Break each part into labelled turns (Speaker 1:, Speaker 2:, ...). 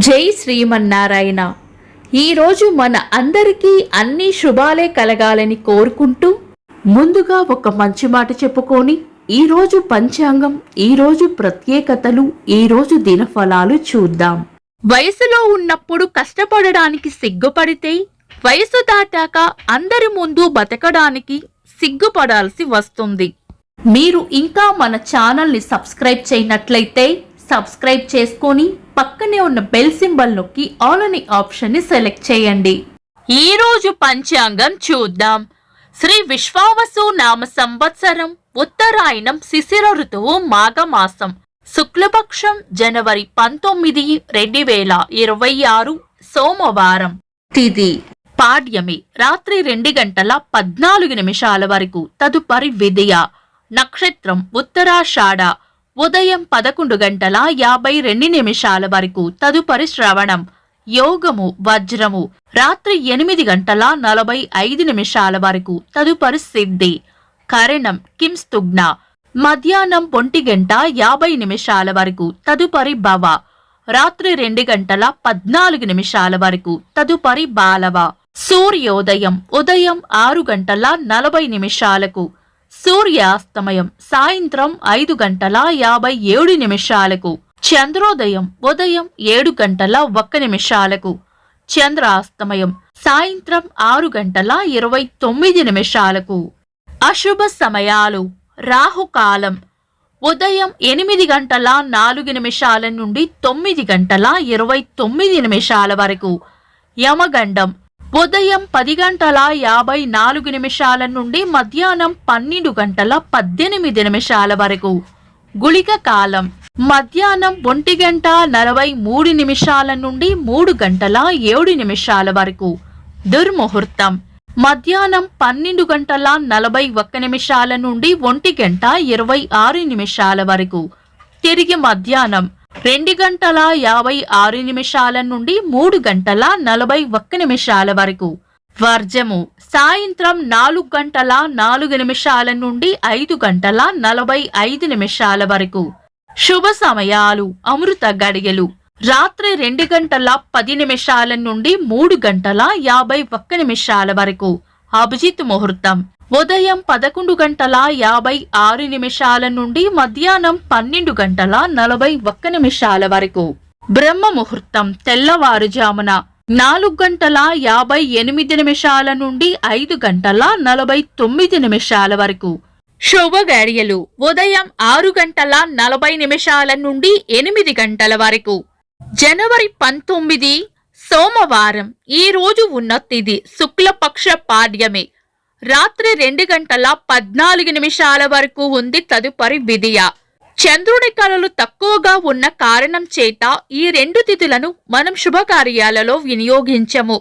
Speaker 1: జై శ్రీమన్నారాయణ. ఈరోజు మన అందరికీ అన్ని శుభాలే కలగాలని కోరుకుంటూ ముందుగా ఒక మంచి మాట చెప్పుకొని ఈరోజు పంచాంగం, ఈరోజు ప్రత్యేకతలు, ఈరోజు దినఫలాలు చూద్దాం. వయసులో ఉన్నప్పుడు కష్టపడడానికి సిగ్గుపడితే వయసు దాటాక అందరి ముందు బతకడానికి సిగ్గుపడాల్సి వస్తుంది. మీరు ఇంకా మన ఛానల్ని సబ్స్క్రైబ్ చేయనట్లయితే సబ్స్క్రైబ్ చేసుకొని పక్కనే ఉన్న బెల్ సింబల్ నొక్కి ఆల్ అనే ఆప్షన్ ని సెలెక్ట్ చేయండి. ఈ రోజు పంచాంగం చూద్దాం. శ్రీ విశ్వావసు నామ సంవత్సరం, ఉత్తరాయణం, శిశిర ఋతువు, మాఘమాసం, శుక్లపక్షం, జనవరి 19, 2026, సోమవారం. తిథి పాడ్యమి, రాత్రి 2:14 వరకు. తదుపరి విదియ. నక్షత్రం ఉత్తరాషాఢ, ఉదయం 11:52 వరకు. తదుపరి శ్రవణం. యోగము వజ్రము, రాత్రి 8:45 వరకు. తదుపరి సిద్ధి. కరణం కింస్తుగ్న, మధ్యాహ్నం 1:50 వరకు. తదుపరి భవ, రాత్రి 2:14 వరకు. తదుపరి బాలవ. సూర్యోదయం ఉదయం 6:40. సూర్యాస్తమయం సాయంత్రం 5:57. చంద్రోదయం ఉదయం 7:01. చంద్రాస్తమయం సాయంత్రం 6:29. అశుభ సమయాలు. రాహుకాలం ఉదయం 8:04 నుండి 9:29 వరకు. యమగండం ఉదయం 10:54 నుండి మధ్యాహ్నం 12:18 వరకు. గుళిక కాలం మధ్యాహ్నం 1:43 నుండి 3:07 వరకు. దుర్ముహూర్తం మధ్యాహ్నం 12:41 నుండి 1:26 వరకు. తిరిగి మధ్యాహ్నం 2:56 నుండి 3:41 వరకు. వర్జము సాయంత్రం 4:04 నుండి 5:45 వరకు. శుభ సమయాలు. అమృత గడియలు రాత్రి 2:10 నుండి 3:51 వరకు. అభిజిత్ ముహూర్తం ఉదయం 11:56 నుండి మధ్యాహ్నం 12:41 వరకు. బ్రహ్మ ముహూర్తం తెల్లవారుజామున 4:58 నుండి 5:49 వరకు. శుభ గడియలు ఉదయం 6:40 నుండి 8 వరకు. జనవరి 19 సోమవారం. ఈ రోజు ఉన్న తిథి శుక్లపక్ష పాడ్యమి, రాత్రి 2:14 వరకు ఉంది. తదుపరి విదియ. చంద్రుడి కళలు తక్కువగా ఉన్న కారణం చేత ఈ రెండు తిథులను మనం శుభకార్యాలలో వినియోగించము.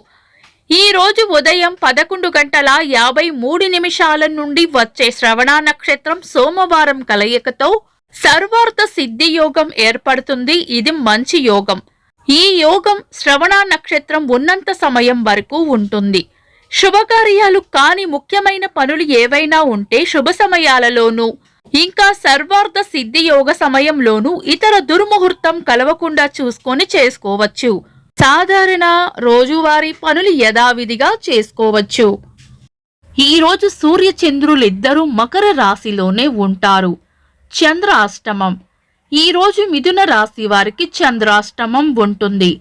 Speaker 1: ఈ రోజు ఉదయం 11:53 నుండి వచ్చే శ్రవణ నక్షత్రం సోమవారం కలయికతో సర్వార్థ సిద్ధి యోగం ఏర్పడుతుంది. ఇది మంచి యోగం. ఈ యోగం శ్రవణ నక్షత్రం ఉన్నంత సమయం వరకు ఉంటుంది. శుభకార్యాలు కాని ముఖ్యమైన పనులు ఏవైనా ఉంటే శుభ సమయాలలోనూ ఇంకా సర్వార్థ సిద్ధి యోగ సమయంలోనూ ఇతర దుర్ముహూర్తం కలవకుండా చూసుకొని చేసుకోవచ్చు. సాధారణ రోజువారీ పనులు యథావిధిగా చేసుకోవచ్చు. ఈరోజు సూర్య చంద్రులిద్దరూ మకర రాశిలోనే ఉంటారు. చంద్రాష్టమం. ఈరోజు మిథున రాశి వారికి చంద్రాష్టమం ఉంటుంది.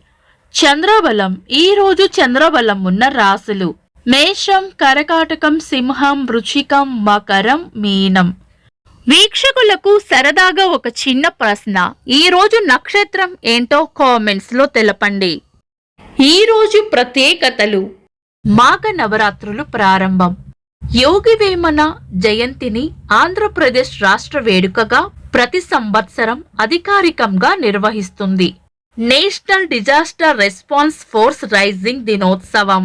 Speaker 1: చంద్రబలం. ఈరోజు చంద్రబలం ఉన్న రాశులు మేషం, కరకాటకం, సింహం, వృశ్చికం, మకరం, మీనం. వీక్షకులకు సరదాగా ఒక చిన్న ప్రశ్న. ఈ రోజు నక్షత్రం ఏంటో కామెంట్స్ లో తెలపండి. ఈ రోజు ప్రత్యేకతలు. మాఘ నవరాత్రులు ప్రారంభం. యోగి వేమన జయంతిని ఆంధ్రప్రదేశ్ రాష్ట్ర వేడుకగా ప్రతి సంవత్సరం అధికారికంగా నిర్వహిస్తుంది. National Disaster Response Force raising దినోత్సవం.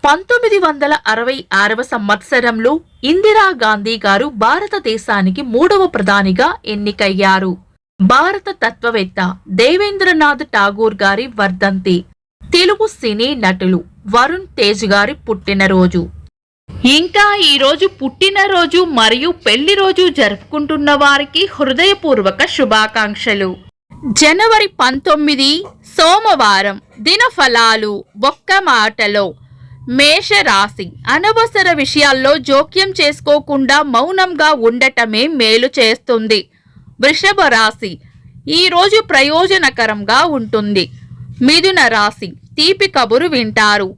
Speaker 1: 1966వ సంవత్సరంలో ఇందిరాగాంధీ గారు భారతదేశానికి 3వ ప్రధానిగా ఎన్నికయ్యారు. భారత తత్వవేత్త దేవేంద్రనాథ్ ఠాగూర్ గారి వర్ధంతి. తెలుగు సినీ నటులు వరుణ్ తేజ్ గారి పుట్టినరోజు. ఇంకా ఈరోజు పుట్టినరోజు మరియు పెళ్లి రోజు జరుపుకుంటున్న వారికి హృదయపూర్వక శుభాకాంక్షలు. జనవరి 19 సోమవారం. దినఫలాలు. ఒక్క మాటలో మేషరాశి. అనవసర విషయాల్లో జోక్యం చేసుకోకుండా మౌనంగా ఉండటమే మేలు చేస్తుంది. వృషభ రాశి. ఈరోజు ప్రయోజనకరంగా ఉంటుంది. మిథున రాశి. తీపి కబురు వింటారు.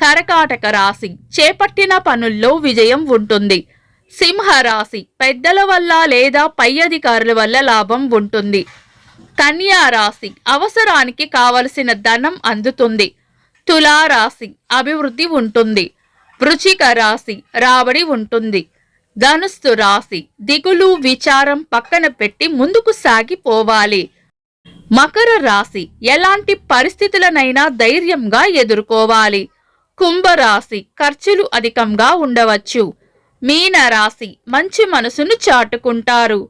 Speaker 1: కర్కాటక రాశి. చేపట్టిన పనుల్లో విజయం ఉంటుంది. సింహరాశి. పెద్దల వల్ల లేదా పై అధికారుల వల్ల లాభం ఉంటుంది. కన్యా రాశి. అవసరానికి కావలసిన ధనం అందుతుంది. తులారాశి. అభివృద్ధి ఉంటుంది. వృశ్చిక రాశి. రాబడి ఉంటుంది. ధనుస్సు రాశి. దిగులు విచారం పక్కన పెట్టి ముందుకు సాగిపోవాలి. మకర రాశి. ఎలాంటి పరిస్థితులనైనా ధైర్యంగా ఎదుర్కోవాలి. కుంభరాశి. ఖర్చులు అధికంగా ఉండవచ్చు. మీన రాశి. మంచి మనసును చాటుకుంటారు.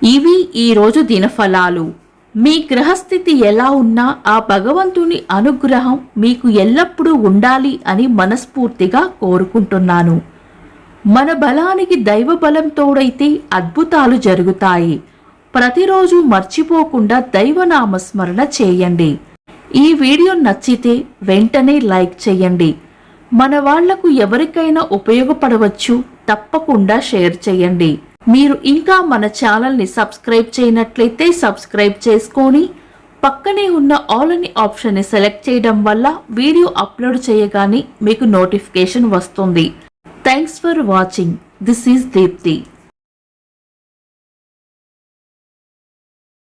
Speaker 2: ఇవి ఈరోజు దినఫలాలు. మీ గ్రహస్థితి ఎలా ఉన్నా ఆ భగవంతుని అనుగ్రహం మీకు ఎల్లప్పుడూ ఉండాలి అని మనస్ఫూర్తిగా కోరుకుంటున్నాను. మన బలానికి దైవ బలం తోడైతే అద్భుతాలు జరుగుతాయి. ప్రతిరోజు మర్చిపోకుండా దైవనామస్మరణ చేయండి. ఈ వీడియో నచ్చితే వెంటనే లైక్ చేయండి. మన వాళ్లకు ఎవరికైనా ఉపయోగపడవచ్చు. తప్పకుండా షేర్ చేయండి. మీరు ఇంకా మన ఛానల్ని సబ్స్క్రైబ్ చేయనట్లయితే సబ్స్క్రైబ్ చేసుకొని పక్కనే ఉన్న ఆల్ అని ఆప్షన్ని సెలెక్ట్ చేయడం వల్ల వీడియో అప్లోడ్ చేయగానే మీకు నోటిఫికేషన్ వస్తుంది. Thanks for watching. This is Deepti.